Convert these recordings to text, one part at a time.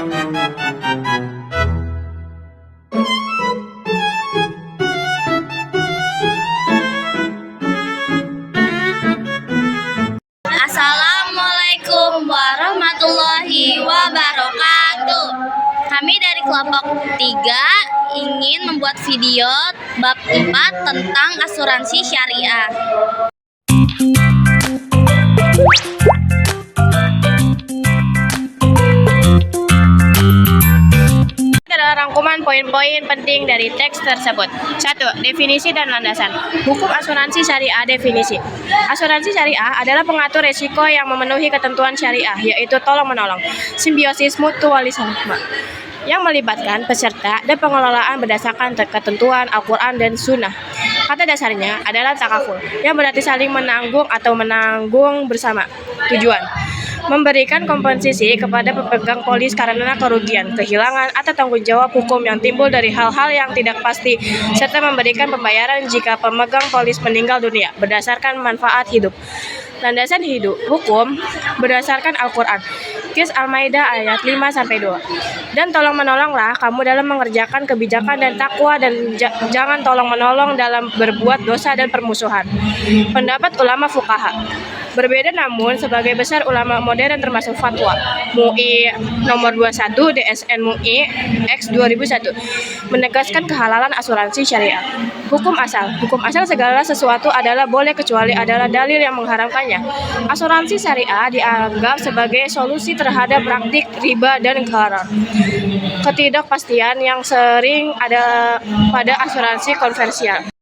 Assalamualaikum warahmatullahi wabarakatuh. Kami dari kelompok 3 ingin membuat video bab 4 tentang asuransi syariah. Adalah rangkuman poin-poin penting dari teks tersebut. 1. Definisi dan landasan. Hukum asuransi syariah. Definisi. Asuransi syariah adalah pengatur resiko yang memenuhi ketentuan syariah, yaitu tolong-menolong, simbiosis mutualisme, yang melibatkan peserta dan pengelolaan berdasarkan ketentuan Al-Quran dan Sunnah. Kata dasarnya adalah takaful, yang berarti saling menanggung atau menanggung bersama. Tujuan: memberikan kompensasi kepada pemegang polis karena kerugian, kehilangan, atau tanggung jawab hukum yang timbul dari hal-hal yang tidak pasti, serta memberikan pembayaran jika pemegang polis meninggal dunia berdasarkan manfaat hidup. Landasan hidup hukum berdasarkan Al-Quran. Qis Al-Maidah ayat 5-2. Dan tolong-menolonglah kamu dalam mengerjakan kebijakan dan takwa, dan jangan tolong-menolong dalam berbuat dosa dan permusuhan. Pendapat ulama fuqaha berbeda, namun sebagai besar ulama modern termasuk fatwa MUI nomor 21 DSN MUI X 2001 menegaskan kehalalan asuransi syariah. Hukum asal segala sesuatu adalah boleh kecuali adalah dalil yang mengharamkannya. Asuransi syariah dianggap sebagai solusi terhadap praktik riba dan gharar. Ketidakpastian yang sering ada pada asuransi konvensional.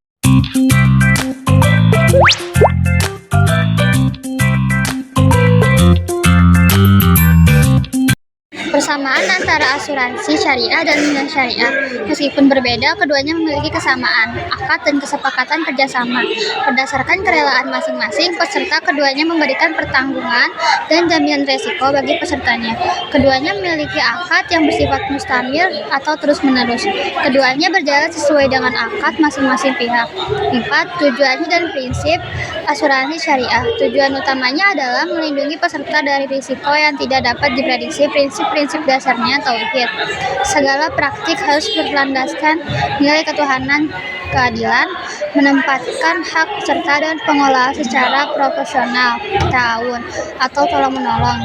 Persamaan antara asuransi syariah dan non-syariah. Meskipun berbeda, keduanya memiliki kesamaan, akad dan kesepakatan kerjasama. Berdasarkan kerelaan masing-masing, peserta keduanya memberikan pertanggungan dan jaminan resiko bagi pesertanya. Keduanya memiliki akad yang bersifat mustamir atau terus-menerus. Keduanya berjalan sesuai dengan akad masing-masing pihak. 4. Tujuannya dan prinsip asuransi syariah. Tujuan utamanya adalah melindungi peserta dari risiko yang tidak dapat diprediksi. Prinsip dasarnya tauhid. Segala praktik harus berlandaskan nilai ketuhanan, keadilan, menempatkan hak peserta dan pengelola secara proporsional, ta'awun atau tolong-menolong.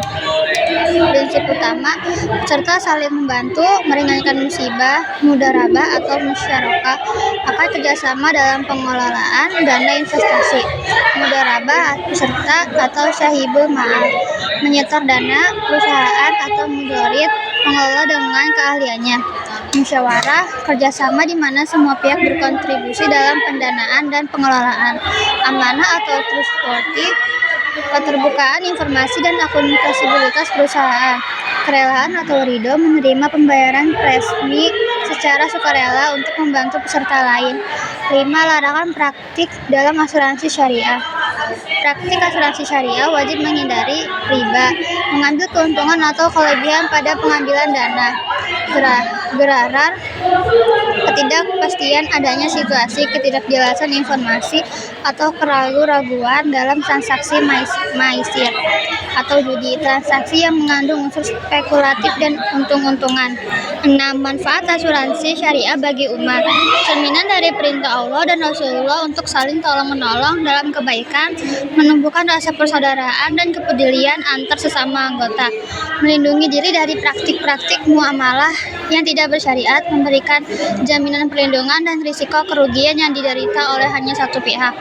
Prinsip utama, peserta saling membantu, meringankan musibah, mudharabah atau musyarakah, akan kerjasama dalam pengelolaan dana investasi. Mudharabah peserta atau syahibul ma'al, menyetor dana perusahaan atau mudorit, pengelola dengan keahliannya. Musyawarah, kerjasama di mana semua pihak berkontribusi dalam pendanaan dan pengelolaan. Amanah atau trustworthy, keterbukaan informasi dan akuntabilitas perusahaan. Kerelaan atau ridho, menerima pembayaran resmi secara sukarela untuk membantu peserta lain. 5. Larangan praktik dalam asuransi syariah. Praktik asuransi syariah wajib menghindari riba, mengambil keuntungan atau kelebihan pada pengambilan dana, gharar, ketidakpastian, adanya situasi ketidakjelasan informasi atau keraguan-raguan dalam transaksi maisir atau judi, transaksi yang mengandung unsur spekulatif dan untung-untungan. 6. Manfaat asuransi syariah bagi umat. Cerminan dari perintah Allah dan Rasulullah untuk saling tolong-menolong dalam kebaikan, menumbuhkan rasa persaudaraan dan kepedulian antar sesama anggota, melindungi diri dari praktik-praktik muamalah yang tidak bersyariat, memberikan jaminan perlindungan dan risiko kerugian yang diderita oleh hanya satu pihak.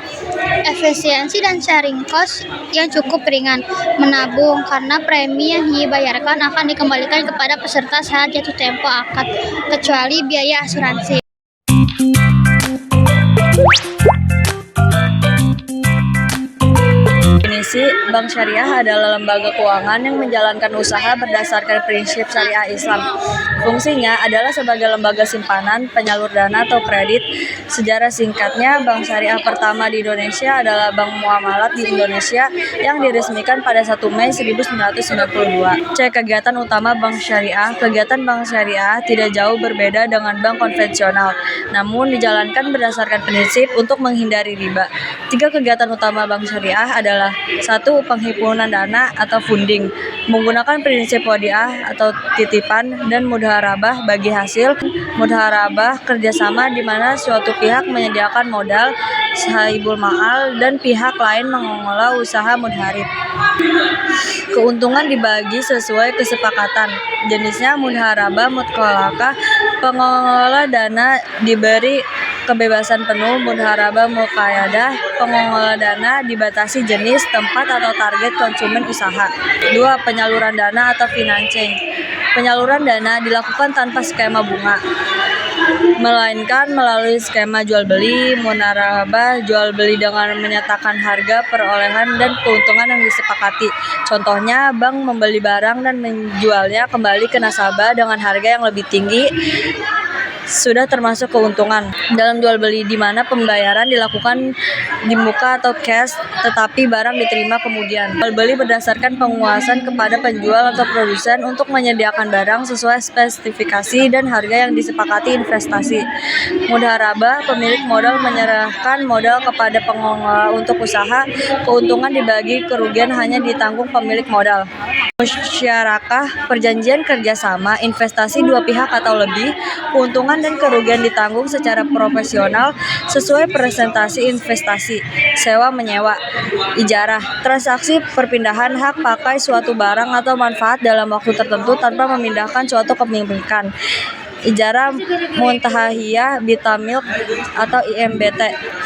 Efisiensi dan sharing cost yang cukup ringan, menabung karena premi yang dibayarkan akan dikembalikan kepada peserta saat jatuh tempo akad, kecuali biaya asuransi. Definisi bank syariah adalah lembaga keuangan yang menjalankan usaha berdasarkan prinsip syariah Islam. Fungsinya adalah sebagai lembaga simpanan, penyalur dana atau kredit. Sejarah singkatnya, bank syariah pertama di Indonesia adalah Bank Muamalat di Indonesia yang diresmikan pada 1 Mei 1992. Kegiatan utama bank syariah. Kegiatan bank syariah tidak jauh berbeda dengan bank konvensional, namun dijalankan berdasarkan prinsip untuk menghindari riba. 3 kegiatan utama bank syariah adalah: 1. yaitu penghimpunan dana atau funding, menggunakan prinsip wadiah atau titipan, dan mudharabah bagi hasil. Mudharabah kerjasama di mana suatu pihak menyediakan modal sahibul ma'al dan pihak lain mengelola usaha mudharib. Keuntungan dibagi sesuai kesepakatan. Jenisnya mudharabah mutkolakah, pengelola dana diberi kebebasan penuh. Mudharabah muqayyadah, pengelola dana dibatasi jenis, tempat, atau target konsumen usaha. 2. Penyaluran dana atau financing. Penyaluran dana dilakukan tanpa skema bunga, melainkan melalui skema jual beli. Mudharabah jual beli dengan menyatakan harga perolehan dan keuntungan yang disepakati. Contohnya, bank membeli barang dan menjualnya kembali ke nasabah dengan harga yang lebih tinggi, sudah termasuk keuntungan. Dalam jual beli di mana pembayaran dilakukan di muka atau cash, tetapi barang diterima kemudian. Jual beli berdasarkan penguasaan kepada penjual atau produsen untuk menyediakan barang sesuai spesifikasi dan harga yang disepakati. Investasi. Mudharabah, pemilik modal menyerahkan modal kepada pengelola untuk usaha. Keuntungan dibagi, kerugian hanya ditanggung pemilik modal. Musyarakah, perjanjian kerjasama, investasi dua pihak atau lebih. Keuntungan dan kerugian ditanggung secara proporsional sesuai presentasi investasi. Sewa menyewa. Ijarah, transaksi perpindahan hak pakai suatu barang atau manfaat dalam waktu tertentu tanpa memindahkan suatu kepemilikan. Ijarah muntahiyah bitamilk atau IMBT,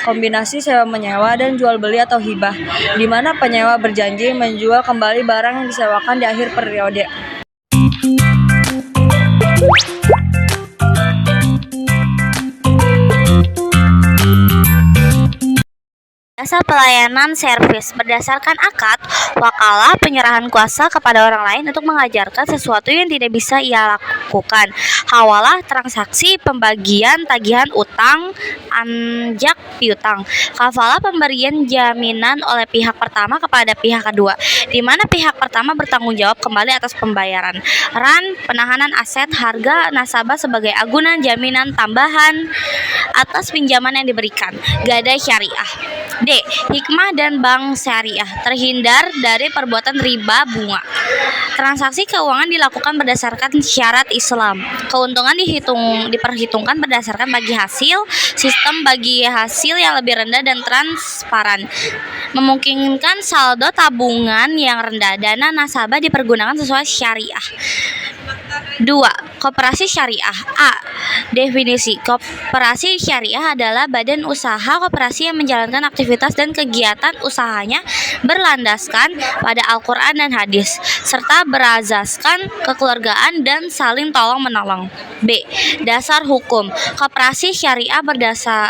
kombinasi sewa menyewa dan jual beli atau hibah, di mana penyewa berjanji menjual kembali barang yang disewakan di akhir periode. Jasa pelayanan servis berdasarkan akad, wakalah penyerahan kuasa kepada orang lain untuk mengajarkan sesuatu yang tidak bisa ia lakukan. Hawalah transaksi pembagian tagihan utang, anjak piutang. Kafalah pemberian jaminan oleh pihak pertama kepada pihak kedua, di mana pihak pertama bertanggung jawab kembali atas pembayaran. Ran, penahanan aset harga nasabah sebagai agunan jaminan tambahan atas pinjaman yang diberikan. Gadai syariah. D. Hikmah dan bank syariah, terhindar dari perbuatan riba bunga. Transaksi keuangan dilakukan berdasarkan syarat Islam. Keuntungan diperhitungkan berdasarkan bagi hasil, sistem bagi hasil yang lebih rendah dan transparan, memungkinkan saldo tabungan yang rendah. Dana nasabah dipergunakan sesuai syariah. 2. Koperasi syariah. A. Definisi. Koperasi syariah adalah badan usaha koperasi yang menjalankan aktivitas dan kegiatan usahanya berlandaskan pada Al-Quran dan hadis, serta berazaskan kekeluargaan dan saling tolong-menolong. B. Dasar hukum. Koperasi syariah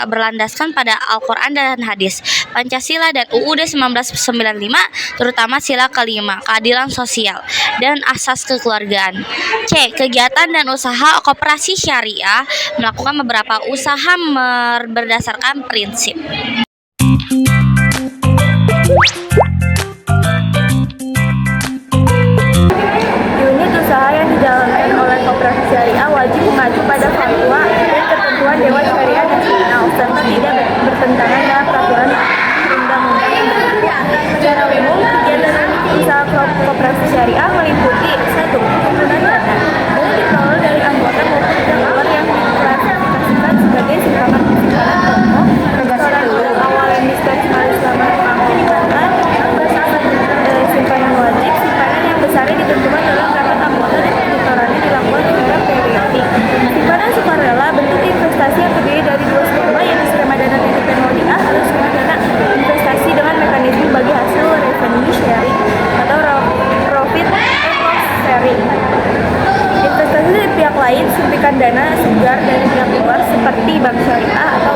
berlandaskan pada Al-Quran dan hadis, Pancasila dan UUD 1995, terutama sila kelima, keadilan sosial, dan asas kekeluargaan. C. Kegiatan dan usaha koperasi syariah melakukan beberapa usaha berdasarkan prinsip. Unit usaha yang dijalankan oleh koperasi syariah wajib mengacu pada fatwa dan ketentuan Dewan Syariah Nasional serta tidak bertentangan dengan peraturan undang-undang yang berlaku. Secara umum, kegiatan usaha koperasi syariah meliputi 1. Himpunan dana, baik dikelola dari anggota maupun pihak luar yang diklasifikasikan sebagai simpanan pokok, restoran awal yang dispesifikasi selama pengangkutan, simpanan wajib, simpanan yang besarnya ditentukan dalam rapat anggota dan pengaturannya dilakukan secara periodik. Simpanan sukarela, bentuk investasi yang terdiri dari dua skema, yaitu skema dana titipan wadiah atau skema dana investasi dengan mekanisme bagi hasil revenue sharing atau profit and loss sharing. Investasi dari pihak lain, suntikan dana segar dari pihak luar seperti bank syariah atau